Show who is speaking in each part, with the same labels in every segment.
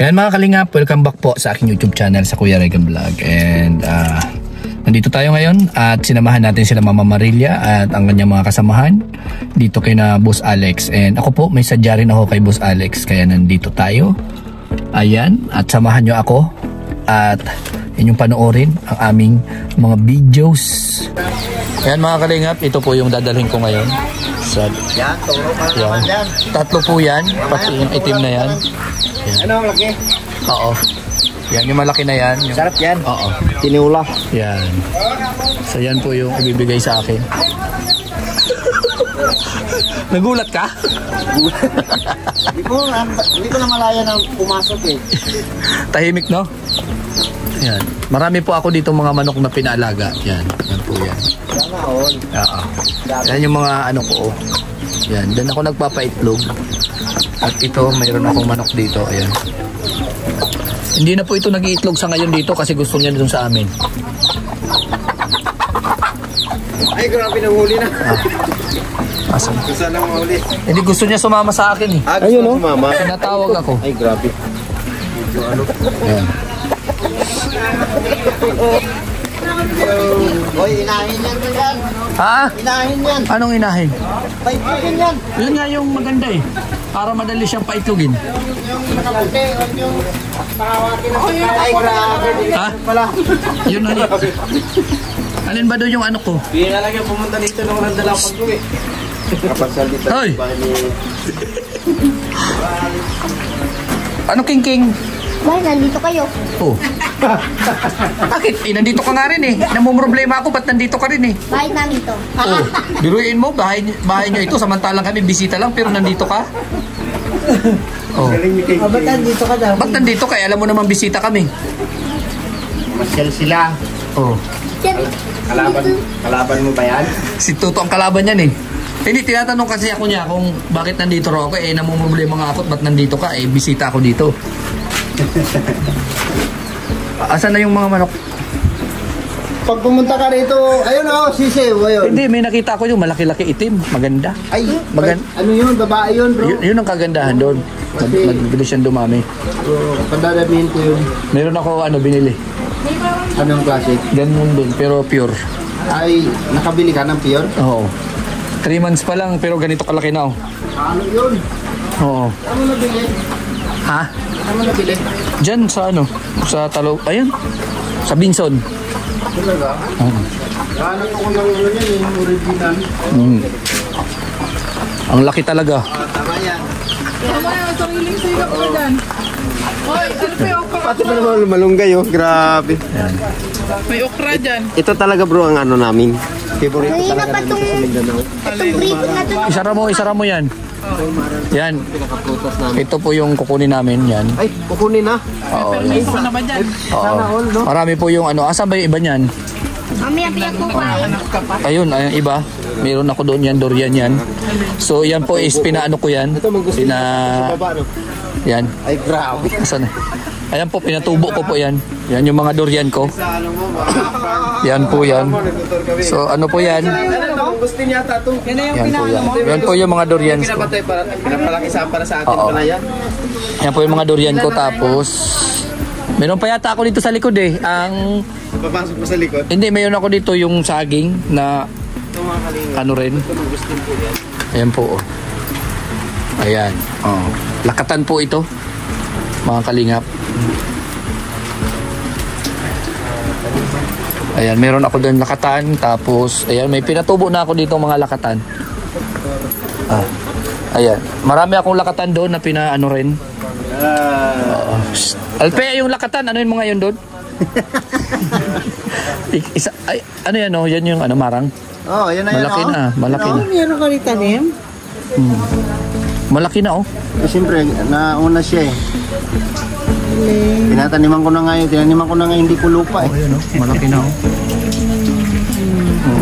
Speaker 1: Ayan mga kalingap, welcome back po sa aking YouTube channel sa Kuya Regan Vlog. And nandito tayo ngayon at sinamahan natin sila Mama Marilia at ang kanyang mga kasamahan dito kay na Boss Alex. And ako po, may sadya rin ako kay Boss Alex, kaya nandito tayo. Ayan, at samahan nyo ako at inyong panoorin ang aming mga videos. Ayan mga kalingap, ito po yung dadalhin ko ngayon. Yan, yan. Tatlo po yan, pati yung itim na yan. Yan.
Speaker 2: Ano, laki?
Speaker 1: Oo. Yan, yung malaki na yan. Yung...
Speaker 2: Sarap yan.
Speaker 1: Oo.
Speaker 2: Tiniula.
Speaker 1: Yan. So yan po yung ibibigay sa akin. Nagulat ka?
Speaker 2: Hindi ko na malaya na pumasok eh.
Speaker 1: Tahimik, no? Yan. Marami po ako dito mga manok na pinaalaga. Yan. Yan po yan.
Speaker 2: Sana all.
Speaker 1: Oo. Yan yung mga ano ko. Oh. Yan. Diyan ako nagpapaitlog. At ito, mayroon akong manok dito. Ayan. Hindi na po ito nag-iitlog sa ngayon dito kasi gusto niya dito sa amin.
Speaker 2: Ay, grabe nang huli na.
Speaker 1: Asan?
Speaker 2: Gusto nang huli.
Speaker 1: Hindi, gusto niya sumama sa akin eh.
Speaker 2: Ayun o. Mama.
Speaker 1: Tinatawag ako.
Speaker 2: Ay, grabe. So, ano?
Speaker 1: Ayan.
Speaker 2: Hoy, inahin yan mo yan.
Speaker 1: Ha?
Speaker 2: Inahin yan.
Speaker 1: Anong inahin?
Speaker 2: Paitlogin yan.
Speaker 1: Yun nga yung maganda eh. Para madali siyang paitlogin.
Speaker 2: Yung nakaputi, yung pakawakin na. Ay, grabe.
Speaker 1: Ha?
Speaker 2: Pala.
Speaker 1: Yun na. Alin ba doon yung ano ko?
Speaker 2: Hindi na lang yung pumunta dito nung nandalang pag-uwi. Kapasal dito.
Speaker 1: Hoy! Ano king-king?
Speaker 3: Bakit nandito kayo?
Speaker 1: Oh. Bakit? Eh, nandito ka nga rin eh. Namumroblema ako, ba't nandito ka rin eh?
Speaker 3: Bakit namin to?
Speaker 1: Oh. Biruin mo, bahay nyo ito, samantalang kami bisita lang, pero nandito ka? Oh.
Speaker 2: Ba't nandito ka daw?
Speaker 1: Ba't nandito ka? Alam mo naman bisita kami.
Speaker 2: Masyal sila.
Speaker 1: Oh.
Speaker 2: Kalaban mo ba yan?
Speaker 1: Si Tuto ang kalaban yan eh. Hindi, tinatanong kasi ako niya kung bakit nandito raw ako. Eh, namumroblema nga ako, ba't nandito ka? Eh, bisita ako dito. Asan na yung mga manok?
Speaker 2: Pag pumunta ka rito, ayun o, sisiw, ayun.
Speaker 1: Hindi, may nakita ko yung malaki-laki itim. Maganda.
Speaker 2: Ay, ano yun, babae yun bro?
Speaker 1: Yun ang kagandahan doon. Mabilis siyang dumami.
Speaker 2: Pandadamihin ko yun.
Speaker 1: Meron ako binili.
Speaker 2: Anong klase?
Speaker 1: Ganun din, pero pure.
Speaker 2: Ay, nakabili ka ng pure?
Speaker 1: Oo. 3 months pa lang, pero ganito kalaki na oh.
Speaker 2: Ano yun?
Speaker 1: Oo.
Speaker 2: Ano mo nabili?
Speaker 1: Ha?
Speaker 2: Ano mo nabili?
Speaker 1: Diyan sa sa Talo, ayun. Sa Binson.
Speaker 2: Talaga? Gaano ko ng ano yan, yung original.
Speaker 1: Ang laki talaga.
Speaker 2: Tama yan.
Speaker 4: Tama yan, sariling sila ko dyan. Hoy, ano pa yung okra?
Speaker 2: Pati pa naman malunggay oh, grabe.
Speaker 4: May okra dyan.
Speaker 2: Ito talaga bro ang ano namin. Favorite
Speaker 3: Kanina
Speaker 2: talaga
Speaker 3: pa
Speaker 2: namin sa Mindanao.
Speaker 3: Itong brito na to.
Speaker 1: Isara mo yan. Yan.
Speaker 2: Pinakaprutas namin.
Speaker 1: Ito po yung kukunin namin, yan.
Speaker 2: Ay, kukunin na.
Speaker 1: Oo, yan.
Speaker 4: May isa na ba dyan?
Speaker 2: Sana all, no?
Speaker 1: Marami po yung asan ba yung iba niyan?
Speaker 3: Mamaya pinagkukuhain.
Speaker 1: Ayun, iba. Meron ako doon yan, durian yan. So yan po is pinaano ko yan.
Speaker 2: Ito mag gusto sa baba, no?
Speaker 1: Yan.
Speaker 2: Ay, grabe.
Speaker 1: Asan? Ayan po, pinatubo ko po yan. Yan yung mga durian ko. Yan po yan. So ano po yan?
Speaker 2: Gusto niya tato.
Speaker 1: Yan po yan. Yan po yung mga durians ko.
Speaker 2: Pinapalang isa para sa atin
Speaker 1: Oo.
Speaker 2: pala yan.
Speaker 1: Yan po yung mga durian ko. Tapos meron pa yata ako dito sa likod eh.
Speaker 2: Papasok mo sa likod.
Speaker 1: Hindi, meron ako dito yung saging na ano rin. Ayan po. Oh. Ayan. Oh. Lakatan po ito. Mga kalingap. Ayan, meron ako doon lakatan. Tapos, ayan, may pinatubo na ako dito mga lakatan. Ayan. Marami akong lakatan doon na pinaano rin. Alpe, yung lakatan, ano yung mga yun doon? Ano yan oh? Yan yung marang?
Speaker 2: Oh, yan na yan.
Speaker 1: Malaki na, malaki na.
Speaker 4: Meron ka rin tanim?
Speaker 1: Malaki na oh.
Speaker 2: Siyempre, nauna siya eh. Tinaniman ko na nga hindi ko lupa eh.
Speaker 1: Ayan oh, malaki na oh.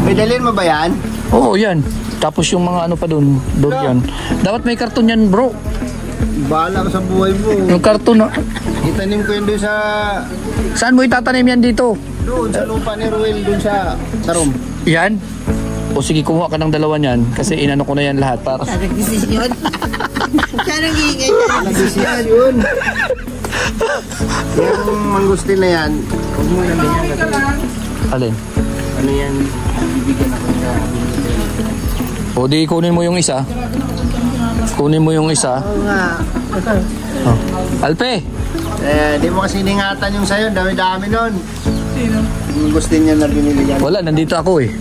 Speaker 2: May dalhin mo ba yan?
Speaker 1: Oo, yan. Tapos yung mga pa doon, yan. Dapat may karton yan bro.
Speaker 2: Bahala ka sa buhay mo.
Speaker 1: Yung karton na.
Speaker 2: Itanim ko yun doon sa...
Speaker 1: Saan mo itatanim yan dito?
Speaker 2: Doon sa lupa ni Ruel, doon sa Tarom.
Speaker 1: Yan? O sige, kumuha ka ng dalawa niyan. Kasi inano ko na yan lahat para...
Speaker 4: Nagdesisyon. Siya nag-iingay.
Speaker 2: Nag-desisyon. Yung mangustin na yan, huwag mo na yan.
Speaker 1: Alin?
Speaker 2: Ano yan, bibigyan ako niya.
Speaker 1: O di kunin mo yung isa. Kunin mo yung isa.
Speaker 2: Oo nga.
Speaker 1: Oh. Alpe!
Speaker 2: Di mo kasi iningatan yung sayo, dami-dami nun.
Speaker 4: Sino?
Speaker 2: Yung mangustin niya na binili yan.
Speaker 1: Wala, nandito ako eh.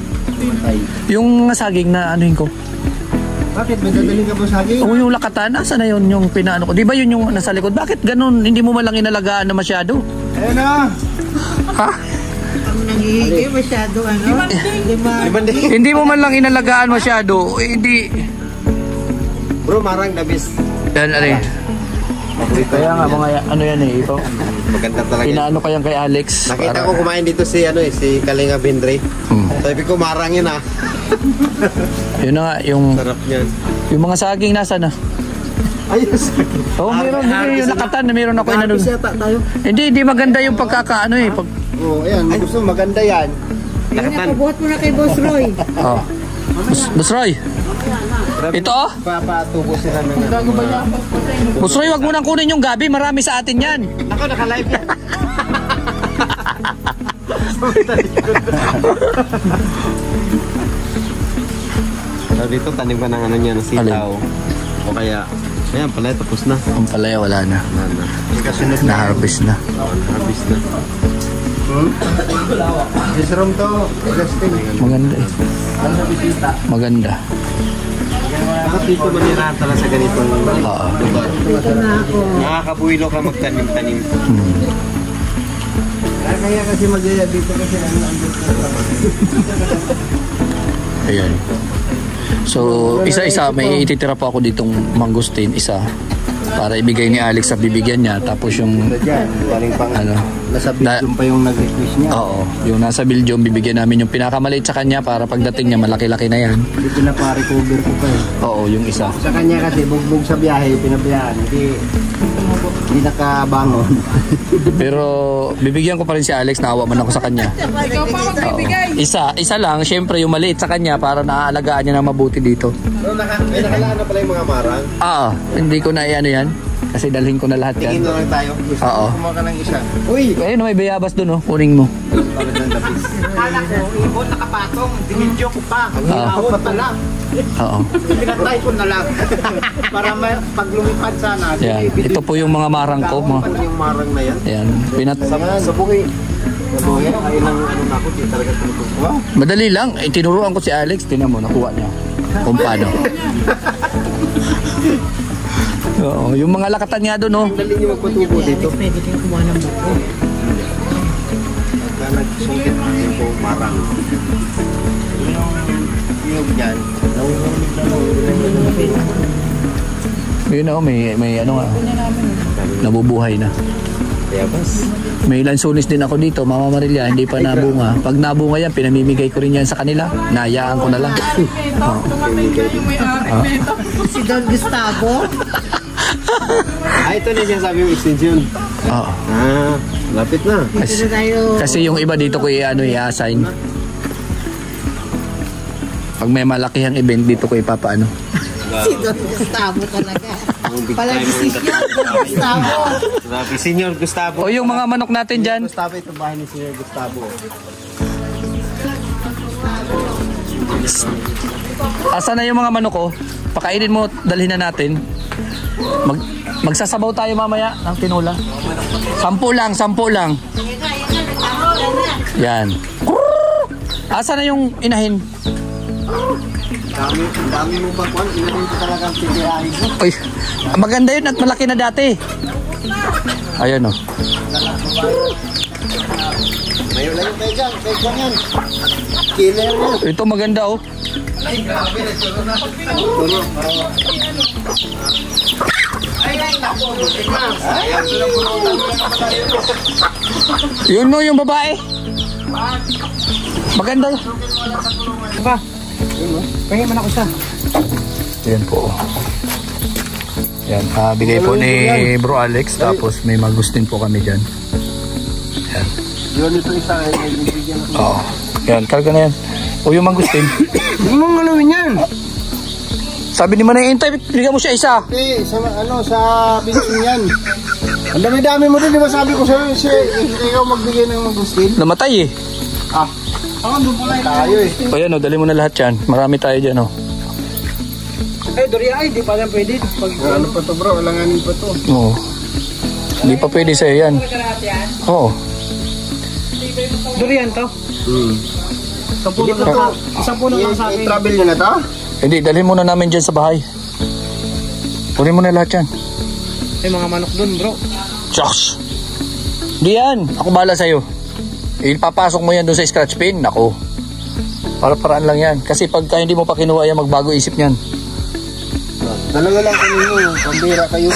Speaker 2: Ay.
Speaker 1: Yung saging na anuhin ko.
Speaker 2: Bakit? May dadaling ka ba sa akin?
Speaker 1: O yung lakatan, nasa na yun yung pinaano ko? Di ba yun yung nasa likod? Bakit ganun? Hindi mo man lang inalagaan na masyado?
Speaker 2: Ayun na!
Speaker 1: Ha?
Speaker 5: Nanghihigi masyado ano?
Speaker 1: Hindi mo man lang inalagaan masyado. Hindi.
Speaker 2: Bro, marang nabis.
Speaker 1: Yan, ari. Kaya nga mga ano yan eh. Ito.
Speaker 2: Maganda talaga.
Speaker 1: Inaano kayang kay Alex.
Speaker 2: Nakita ko kumain dito si si Kalinga Bindre. Sabi ko marang yun ah.
Speaker 1: Yun na nga, yung
Speaker 2: Sarap niyan.
Speaker 1: yung mga saging nasa na.
Speaker 2: Ayos.
Speaker 1: Oo, meron din yung lakatan na meron ako inano.
Speaker 2: tayo.
Speaker 1: Hindi maganda yung pagkakaano eh. Pag,
Speaker 2: Oo, ayan. Gusto maganda yan.
Speaker 5: Napabuhat mo na kay Boss Roy.
Speaker 1: oh. Boss Roy. Ito oh.
Speaker 2: Papatubo sila ng
Speaker 1: Boss Roy, wag mo nang kunin yung gabi. Marami sa atin yan.
Speaker 2: Ako, naka-live yan. So, dito tanim ka ng ano niya, ng sitaw. O kaya, ayan pala, tapos na.
Speaker 1: Ang palaya wala na.
Speaker 2: Kasunod
Speaker 1: Na-harvest na.
Speaker 2: Harvest na. This room to, testing.
Speaker 1: Maganda eh. Maganda.
Speaker 2: Bakit dito manirahan talaga sa ganitong lugar?
Speaker 1: Oo.
Speaker 5: Dito na ako.
Speaker 2: Nakakabuhilo ka magtanim-tanim. Kaya kasi mag-iya dito kasi
Speaker 1: Ayan. So, isa-isa, may ititira pa ako ditong mangustin, isa. Para ibigay ni Alex at bibigyan niya. Tapos yung,
Speaker 2: galing pang
Speaker 1: ano,
Speaker 2: nasa Belgium pa yung nag-request niya.
Speaker 1: oo, yung nasa Belgium, bibigyan namin yung pinakamaliit sa kanya para pagdating niya, malaki-laki na yan.
Speaker 2: Hindi pinapa-recover ko pa eh.
Speaker 1: Oo, yung isa.
Speaker 2: Sa kanya kasi bugbog sa biyahe, pinabayaan. Hindi nakabangon.
Speaker 1: Pero, bibigyan ko pa rin si Alex, naawa man ako sa kanya.
Speaker 4: Ikaw pa
Speaker 1: Oo.
Speaker 4: magbibigay.
Speaker 1: Isa lang, syempre yung maliit sa kanya para naaalagaan niya na mabuti dito.
Speaker 2: So, may nakalaan na pala yung mga marang.
Speaker 1: Hindi ko na ano yan. Kasi dalhin ko na lahat
Speaker 2: Tingin
Speaker 1: yan.
Speaker 2: na lang tayo. Gusto
Speaker 1: Oo.
Speaker 2: ko kumuha ka ng isa. Uy!
Speaker 1: Ayun, may bayabas dun, oh. Kuning mo.
Speaker 2: Parang ng lapis. Akala ko, ibon nakapatong. Dinidyo ko pa. Ang hihawad pa lang.
Speaker 1: Oo.
Speaker 2: Pinatay ko na lang. Para pag lumipad sana.
Speaker 1: Yan. Ito po yung mga marang ko.
Speaker 2: Ano yung marang na yan?
Speaker 1: Ayan.
Speaker 2: Sa buki. Sa buki. Ay lang ano na ako. Di talaga tinutuwa.
Speaker 1: Madali lang. Tinuruan ko si Alex. Tingnan mo, nakuha niya. Kung paano. Oo. Yung mga lakatan nga doon, oh.
Speaker 2: Dali niyo magpatubo dito.
Speaker 5: Pwede kayong kumuha ng buko.
Speaker 2: Pagka nagsungkit yung marang. Yung yan.
Speaker 1: Yun, oh. May ano nga. Nabubuhay na.
Speaker 2: Bayabas.
Speaker 1: May lansunis din ako dito, Mama Marilia, hindi pa nabunga. Pag nabunga yan, pinamimigay ko rin yan sa kanila. Nayaan ko na lang.
Speaker 4: Ito, tumatay ka yung may-ari nito.
Speaker 5: Si Don Gustavo.
Speaker 2: Ito na siya sabi yung extension.
Speaker 1: Oo.
Speaker 2: Lapit na.
Speaker 5: Dito na tayo.
Speaker 1: Kasi yung iba dito ko i-assign. Pag may malakihang event, dito ko ipapaano.
Speaker 5: Si Don Gustavo talaga. Palagi si Don Gustavo.
Speaker 2: Grabe, Senyor Gustavo.
Speaker 1: O yung mga manok natin dyan.
Speaker 2: Gustavo, ito bahay ni Senyor Gustavo.
Speaker 1: Asa na yung mga manok ko? Pakainin mo, dalhin na natin. Magsasabaw tayo mamaya ng tinula. 10 lang. Yan. Asa na yung inahin?
Speaker 2: Dami mo ba kwan? Inahin ko talagang titirahin ko.
Speaker 1: Uy, maganda yun at malaki na dati. Ayan o.
Speaker 2: Mayo lang yung kaya dyan yan. Killer mo.
Speaker 1: Ito maganda o.
Speaker 2: Tulo.
Speaker 1: Yun no, yung babae. Maganda yun.
Speaker 2: Diba? Pahingin man ako isa.
Speaker 1: Yan po. Yan, bigay po ni Bro Alex. Tapos may magustin po kami dyan. Yan.
Speaker 2: Yun ito isa. Bibigyan ako.
Speaker 1: Oo. Yan, karga na yan. O yung magustin.
Speaker 2: Hindi mong galawin yan.
Speaker 1: Sabi ni Manay Intay, bigyan mo siya isa.
Speaker 2: Sa binsin yan. Ang dami-dami mo din, di ba sabi ko sa'yo, ikaw magbigay ng mangustin?
Speaker 1: Namatay eh.
Speaker 2: Doon pala tayo eh.
Speaker 1: O yan o, dali mo na lahat yan. Marami tayo dyan o.
Speaker 2: Durian ay, di pa lang pwede. Ano pa to bro, alanganin pa to.
Speaker 1: Oo. Hindi pa pwede sa'yo yan. Oo.
Speaker 5: Durian to.
Speaker 2: Isang puno lang sa akin. I-travel nyo na to?
Speaker 1: Hindi, dalhin muna namin dyan sa bahay. Kunin mo na lahat yan.
Speaker 5: May mga manok dun bro.
Speaker 1: Shucks! Di yan. Ako bahala sa'yo. Ipapasok mo yan doon sa scratch pin. Ako. Para-paraan lang yan. Kasi pagka hindi mo pa kinuha yan, magbago isip niyan.
Speaker 2: Dalawa lang kayo nyo. Pambira kayo.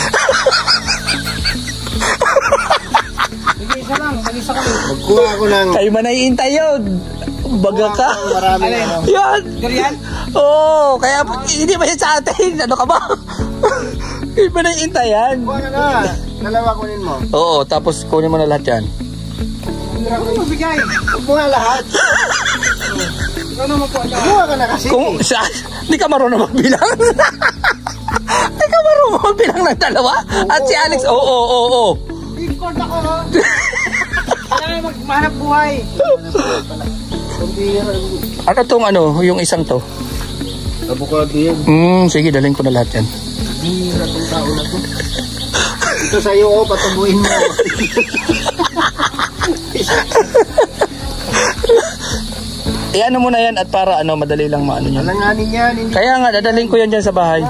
Speaker 5: Sige, isa lang. Mag-isa kami.
Speaker 2: Magkuha ako ng...
Speaker 1: Kayo man naiintay yun. Baga ka.
Speaker 2: Marami na.
Speaker 1: Yan.
Speaker 5: Durian?
Speaker 1: Oo. Kaya hindi ba yan sa atin? Ano ka ba? Hindi ba naiintay yan?
Speaker 2: Kuha na. Dalawa kunin mo.
Speaker 1: Oo. Tapos kunin mo na lahat yan.
Speaker 5: Ano magbigay?
Speaker 2: Huwag mo nga lahat.
Speaker 5: Ikaw na magkuha ka.
Speaker 2: Kuha ka na kasi.
Speaker 1: Kung siya, hindi ka marunong magbilang. Hindi ka marunong magbilang ng dalawa. At si Alex, oo.
Speaker 5: Discord ako ha. Kailangan magmahanap buhay.
Speaker 1: Ano tong ano, yung isang to?
Speaker 2: Abukado yan.
Speaker 1: Sige, dalhin ko na lahat yan.
Speaker 2: Hira tong tao na to. Ito sa'yo, patubuin mo.
Speaker 1: Ano mo na yan at para ano, madali lang maano yan.
Speaker 2: Alanganin yan. Hindi.
Speaker 1: Kaya nga, dadalhin ko yan dyan sa bahay.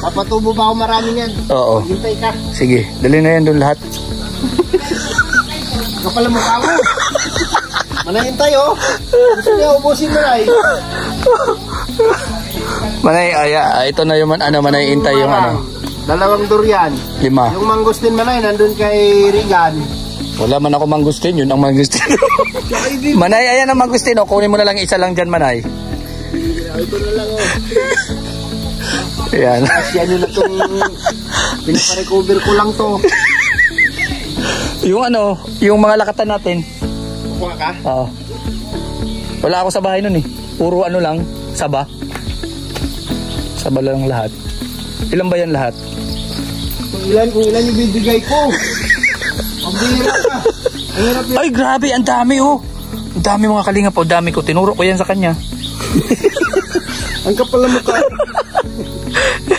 Speaker 2: Papatubo ba ako marami yan?
Speaker 1: Oo.
Speaker 2: Hintay ka.
Speaker 1: Sige, dalhin na yan doon lahat.
Speaker 2: Kapala mukha mo. Manahintay oh. Gusto niya ubusin mo na eh.
Speaker 1: Manay, ito na yung manay intay yung ano.
Speaker 2: Dalawang durian.
Speaker 1: 5.
Speaker 2: Yung mangustin manay, nandun kay Regan.
Speaker 1: Wala man ako mangustin, yun ang mangustin. Manay, ayan ang mangustin. O, kunin mo na lang isa lang dyan, Manay.
Speaker 2: Ito na lang oh.
Speaker 1: Ayan.
Speaker 2: Kasi ano na itong pinaparecover ko lang to.
Speaker 1: Yung ano, yung mga lakatan natin.
Speaker 2: Kukuha ka?
Speaker 1: Oo. Wala ako sa bahay nun eh. Puro ano lang, saba. Saba lang lahat. Ilan ba yan lahat?
Speaker 2: Kung ilan yung bibigay ko. Ang bihira ka. Ang hirap yan.
Speaker 1: Ay, grabe, ang dami oh. Ang dami mga kalinga po, dami ko. Tinuro ko yan sa kanya.
Speaker 2: Ang kapal na mukha.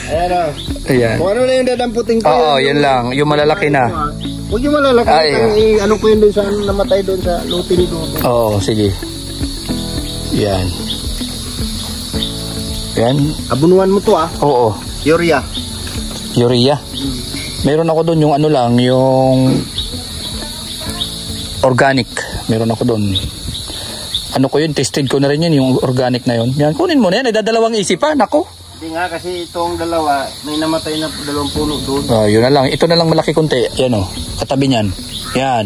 Speaker 2: Ayan o.
Speaker 1: Ayan.
Speaker 2: Kung ano na yung dadamputin ko.
Speaker 1: Oo, yan lang. Yung malalaki na.
Speaker 2: Huwag yung malalaki. Ano ko yun doon sa namatay doon sa lutin doon.
Speaker 1: Oo, sige. Yan. Yan.
Speaker 2: Abunuan mo to ah.
Speaker 1: Oo.
Speaker 2: Urea.
Speaker 1: Urea. Meron ako doon yung ano lang, yung organic. Meron ako doon. Ano ko yun, tested ko na rin yun, yung organic na yun. Yan, kunin mo na yan, ay dadalawang isipan, ako.
Speaker 2: Hindi nga kasi itong dalawa, may namatay na 2 puno doon.
Speaker 1: Yun na lang, ito na lang malaki konti. Yan o, katabi niyan. Yan.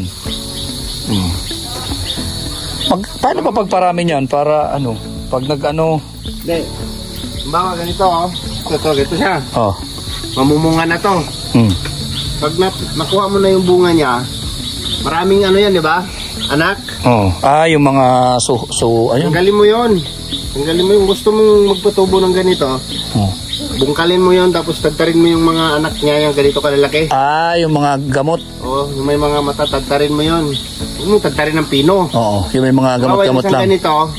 Speaker 1: Paano pa pagparami niyan? Para ano, pag nag-ano.
Speaker 2: Hindi. Bawa ganito oh. Ito siya.
Speaker 1: Oh.
Speaker 2: Mamumunga na to. Pag nakuha mo na yung bunga niya, maraming ano yan, di ba? Anak?
Speaker 1: Oh. Yung mga ayun.
Speaker 2: Tanggalin mo yun. Tanggalin mo yung gusto mong magpatubo ng ganito.
Speaker 1: Oh.
Speaker 2: Bungkalin mo yun, tapos tagtarin mo yung mga anak niya yung ganito kalalaki.
Speaker 1: Yung mga gamot.
Speaker 2: Yung may mga mata, tagtarin mo yun. Huwag mo tagtarin ng pino.
Speaker 1: Oo, yung may mga gamot-gamot lang.
Speaker 2: Ganito,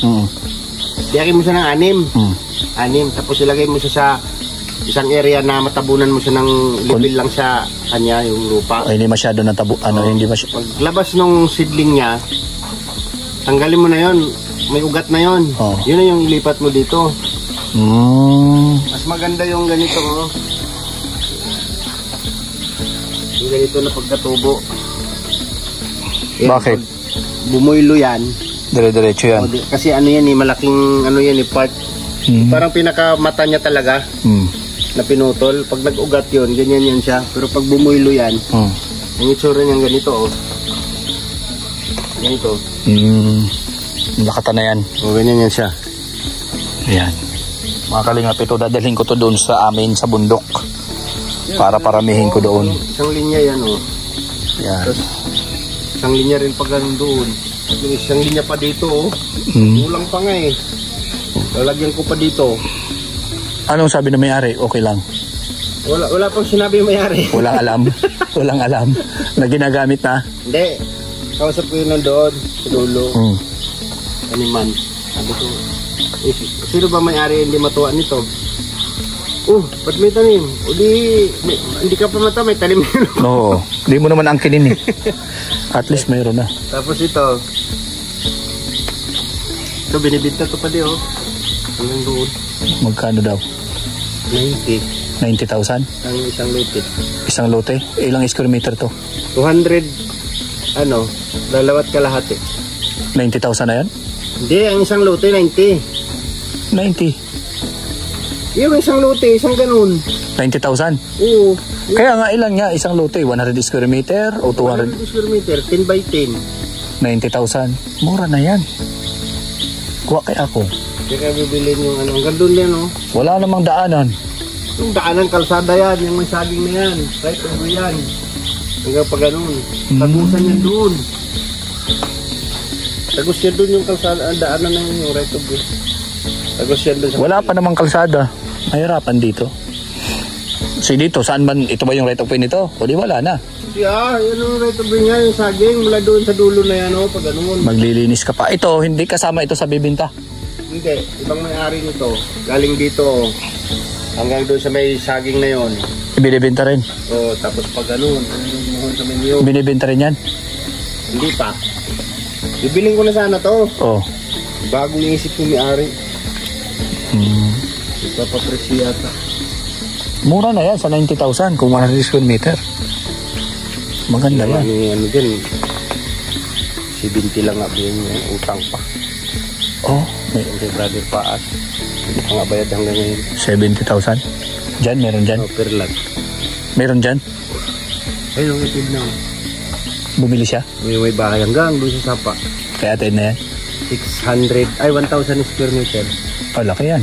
Speaker 2: diyakin mo siya ng 6. 6, tapos ilagay mo siya sa isang area na matabunan mo siya ng libil lang sa kanya, yung lupa.
Speaker 1: Hindi masyado na hindi masyado.
Speaker 2: Paglabas nung seedling niya, tanggalin mo na yon, may ugat na yon. Yun na yung ilipat mo dito. Mas maganda yung ganito oh. Yung ganito na pagkatubo.
Speaker 1: Bakit?
Speaker 2: Bumuylo yan.
Speaker 1: Dire-diretso yan.
Speaker 2: Kasi ano yan malaking ano yan part. Parang pinakamata niya talaga. Na pinutol. Pag nag-ugat yun, ganyan yan siya. Pero pag bumuylo yan, yung itsura niyan ganito oh. Ganito.
Speaker 1: Nakata na yan.
Speaker 2: Ganyan yan siya.
Speaker 1: Ayan. Mga kalingap, ito dadalhin ko to doon sa amin sa bundok. Para paramihin ko doon.
Speaker 2: Isang linya yan oh.
Speaker 1: Yan.
Speaker 2: Tapos, isang linya rin pag ganun doon. Isang linya pa dito oh. Kulang pa nga eh. Lalagyan ko pa dito.
Speaker 1: Anong sabi na may-ari? Okay lang.
Speaker 2: Wala pang sinabi yung may-ari.
Speaker 1: Walang alam. Walang alam na ginagamit na.
Speaker 2: Hindi. Kausap ko yun nandoon sa dulo. Animan. Sabi ko, sino ba may-ari hindi matuwa nito? Ba't may tanim? Hindi ka pa mata, may tanim nyo.
Speaker 1: Oo. Hindi mo naman angkinin eh. At least mayroon na.
Speaker 2: Tapos ito binibinta to pa di hanggang doon.
Speaker 1: Magkano daw?
Speaker 2: 90.
Speaker 1: 90,000?
Speaker 2: Ang isang lote.
Speaker 1: Isang lote? Ilang square meter to?
Speaker 2: 200, lalawat kalahati.
Speaker 1: 90,000 na yan?
Speaker 2: Hindi, ang isang lote, 90.
Speaker 1: 90?
Speaker 2: Yung isang lote, isang ganun.
Speaker 1: 90,000?
Speaker 2: Oo.
Speaker 1: Kaya nga ilan nga isang lote? 100 square meter o 200?
Speaker 2: 100 square meter, 10 by 10.
Speaker 1: 90,000. Mura na yan. Kuha kay ako.
Speaker 2: Kaya bibilin yung hanggang doon yan
Speaker 1: Wala namang daanan.
Speaker 2: Yung daanan, kalsada yan, yung may saging na yan. Right over yan. Hanggang pa ganun. Tagusan yan doon. Tagus yan doon yung kalsada, ang daanan na yung right over. Tagus yan doon sa...
Speaker 1: Wala pa namang kalsada. Mahirapan dito. So dito, saan man, ito ba yung right of way nito? O di wala na.
Speaker 2: Yeah, yun yung right over niya, yung saging, mula doon sa dulo na yan, pag ganun.
Speaker 1: Maglilinis ka pa. Ito, hindi kasama ito sa bibinta.
Speaker 2: Hindi, ibang may-ari nito. Galing dito, hanggang doon sa may saging na yon.
Speaker 1: Binibinta rin.
Speaker 2: Tapos pag ganun, yung sa menu.
Speaker 1: Binibinta rin yan?
Speaker 2: Hindi pa. Bibiling ko na sana to. Bagong isip yung may-ari. Ipapapresyo yata.
Speaker 1: Mura na yan sa 90,000 kung 100 square meter. Maganda yan.
Speaker 2: Ano dyan, 70 lang nga din yung utang pa.
Speaker 1: May
Speaker 2: brother Paas. Hindi pa nga bayad hanggang ngayon.
Speaker 1: 70,000. Diyan, meron dyan?
Speaker 2: Per lot.
Speaker 1: Meron dyan?
Speaker 2: Ayun, itid na.
Speaker 1: Bumili siya?
Speaker 2: May bahay hanggang doon sa Sapa.
Speaker 1: Kaya atid na yan?
Speaker 2: 1,000 square meter.
Speaker 1: Laki yan.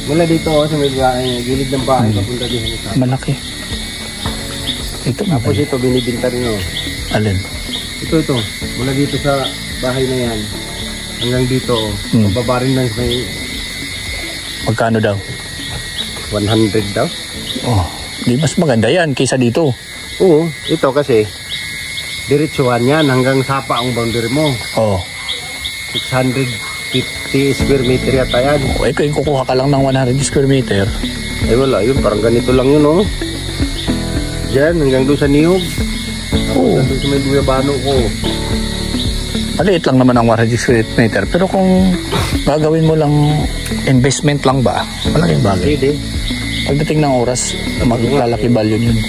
Speaker 2: Mula dito sa may bahay, gilid ng bahay, papunta din sa Sapa.
Speaker 1: Malaki. Ito nga.
Speaker 2: Tapos ito, binibinta rin
Speaker 1: Alin?
Speaker 2: Ito. Mula dito sa bahay na yan. Hanggang dito, mababa rin lang may...
Speaker 1: Magkano daw?
Speaker 2: 100 daw.
Speaker 1: Di mas maganda yan kaysa dito.
Speaker 2: Oo, ito kasi diretsuhan yan hanggang Sapa ang boundary mo. 650 square meter yata yan.
Speaker 1: Kung kukuha ka lang ng 100 square meter.
Speaker 2: Wala yun, parang ganito lang yun Diyan, hanggang doon sa Niyog. Hanggang doon sa may Guyabano ko.
Speaker 1: Maliit lang naman ang 100 square meter. Pero kung gagawin mo lang investment lang ba, malaking bagay.
Speaker 2: Hindi.
Speaker 1: Pagdating ng oras, maglalaki value yun.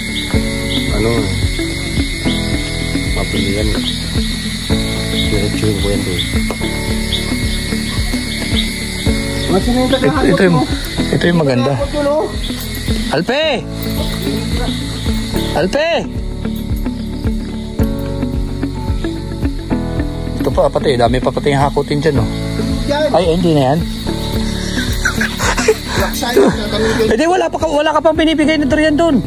Speaker 2: Mabili yan. Diretsuhin ko yan doon.
Speaker 1: Ito yung maganda. Alpe! Ito pa pati, dami pa pati yung hakutin dyan Ay, hindi na yan. Hindi, wala ka pang binibigay na durian doon.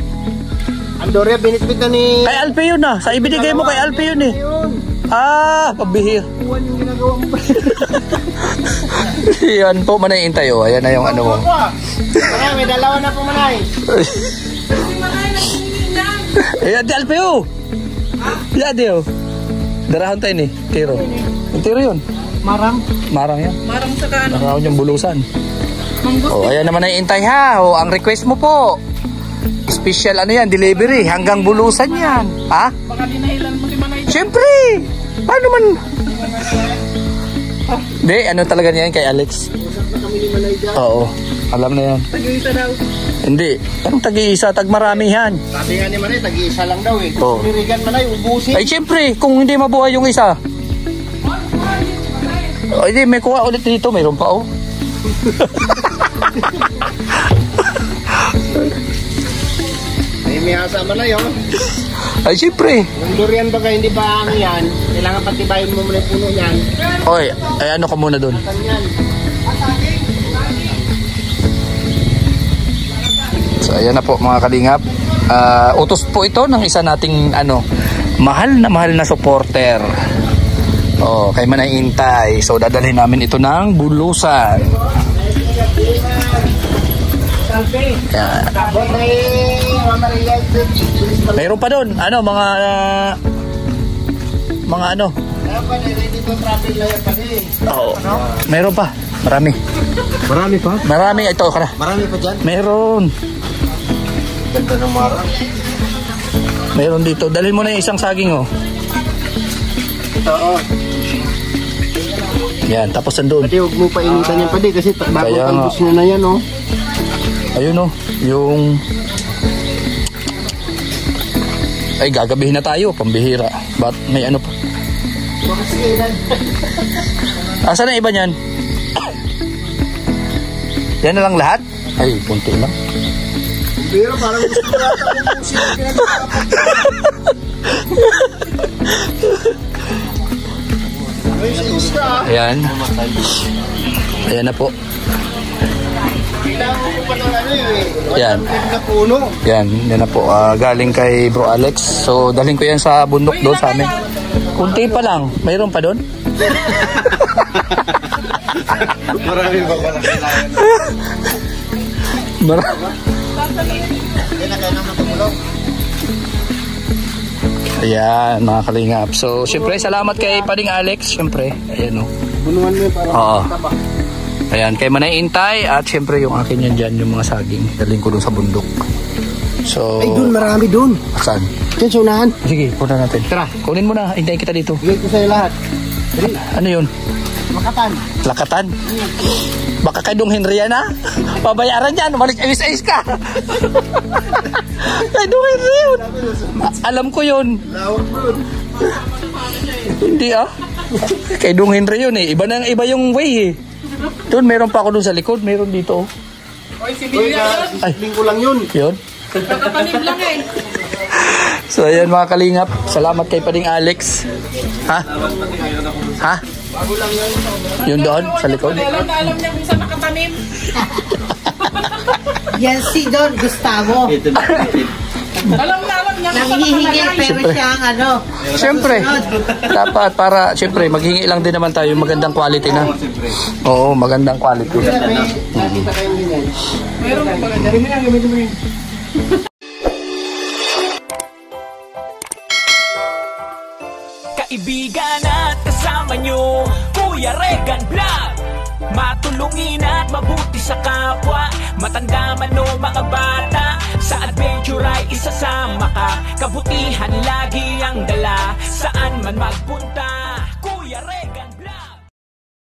Speaker 2: Ang durian binitbit na ni...
Speaker 1: Kay Alpe yun sa ibinigay mo kay Alpe yun pabihir.
Speaker 2: Buwan yung ginagawa mo pa.
Speaker 1: Yan po, manay-intay ayan na yung ano mo.
Speaker 2: May dalawa na po manay.
Speaker 1: Ayan di Alpe Yan di Darahon tayo Tiro. Tiro yun. Marang yan.
Speaker 4: Marang sa kaano.
Speaker 1: Darahon yung bulusan. Ayan naman ay intay ang request mo po. Special yan, delivery. Hanggang bulusan yan.
Speaker 4: Baka dinahilan mo si Manay.
Speaker 1: Siyempre. Paano man? Hindi, ano talaga niyan kay Alex? Oo, alam na yan.
Speaker 4: Tag-iisa daw.
Speaker 1: Hindi, anong tag-iisa? Tag-maramihan.
Speaker 2: Sabi nga ni Manay, tag-iisa lang daw
Speaker 1: Oo.
Speaker 2: Nirigan Manay, ubusin.
Speaker 1: Ay, siyempre, kung hindi mabuhay yung isa. Hindi, may kuha ulit dito. Mayroon pa
Speaker 2: May asa Manay
Speaker 1: Ay, siyempre.
Speaker 2: Yung durian ba hindi ba yan? Kailangan patibayin mo muna yung puno yan.
Speaker 1: Ay ano ka muna doon? So ayan na po mga kalingap. Utos po ito ng isa nating mahal na supporter. Kay Manay Intay. So dadalhin namin ito ng bulusan. Yan. Mayroon pa doon. Ano, mga ano? Oo. Mayroon pa. Marami.
Speaker 2: Marami pa?
Speaker 1: Marami. Ito, kara.
Speaker 2: Marami pa dyan?
Speaker 1: Mayroon.
Speaker 2: Ganda ng marang.
Speaker 1: Mayroon dito. Dalhin mo na yung isang saging, oh.
Speaker 2: Ito, oh.
Speaker 1: Yan, tapos andun.
Speaker 2: Pati huwag mo pa initan yan, pati, kasi bago
Speaker 1: Kaya nga.
Speaker 2: talbos nyo na yan, oh.
Speaker 1: Ayun, oh. Yung... Ay, gagabihin na tayo. Pambihira. Ba't may ano pa? Asan na iba niyan? Yan na lang lahat? Ay, punti lang.
Speaker 2: Pero parang gusto ko yata kung sino pinag-apat.
Speaker 1: Ayan. Ayan na po.
Speaker 2: Kailangan ko pa ng ano eh.
Speaker 1: Yan.
Speaker 2: Na puno.
Speaker 1: Yan na po. Galing kay Bro Alex. So, dalhin ko yan sa bundok doon sa amin. Kunti pa lang. Mayroon pa doon?
Speaker 2: Marami pa pala kailangan.
Speaker 1: Ayan, mga kalingap. So, syempre, salamat kay Pading Alex. Syempre, ayan o.
Speaker 2: Bunuan mo yung parang
Speaker 1: Oo.
Speaker 2: taba.
Speaker 1: Ayan, kay Manay Intay. At syempre, yung akin yan dyan, yung mga saging. Dalhin ko doon sa bundok. So,
Speaker 2: Ay, dun, marami dun.
Speaker 1: saan?
Speaker 2: Diyan sa unahan.
Speaker 1: Sige, kunin natin.
Speaker 2: Tara.
Speaker 1: Kunin mo na. Hintayin kita dito.
Speaker 2: Bigay ko sa'yo lahat.
Speaker 1: Ano yun?
Speaker 2: Makatan.
Speaker 1: Lakatan? Baka kay Dong Henry yan, ha? Pabayaran yan. Umalis ayos-ayos ka. Kay Dong Henry yun. Alam ko yun.
Speaker 2: Lawak dun.
Speaker 1: Hindi, ah. Kay Dong Henry yun, eh. Iba yung way, eh. Doon, meron pa ako doon sa likod. Meron dito, oh.
Speaker 4: Oy, si
Speaker 2: Uy,
Speaker 4: Bilya yun.
Speaker 1: Ay.
Speaker 2: lingko lang yun.
Speaker 1: Yun.
Speaker 4: Nakatanim lang eh.
Speaker 1: So, ayan mga kalingap. Salamat kay Pading Alex. Ha? Ha? Yun doon, sa likod.
Speaker 4: Alam na alam niya kung saan nakatanim.
Speaker 5: Yan si Don Gustavo.
Speaker 4: Alam na alam niya kung saan
Speaker 5: Nanghihingi
Speaker 4: nakalagay.
Speaker 5: pero
Speaker 1: Siyempre.
Speaker 5: siya ang ano.
Speaker 1: Siyempre, dapat para, siyempre, maghingi lang din naman tayo magandang quality na. Oo, magandang quality.
Speaker 2: Nakita kayong ganyan.
Speaker 4: Meron pa rin.
Speaker 2: Gamitin mo yan, gamitin mo yan.
Speaker 6: Kaibigan at kasama nyo, Kuya Regan Vlog. Matulungin at mabuti sa kapwa, matanda man o mga bata. Sa adventure ay isasama ka, kabutihan lagi ang dala, saan man magpunta.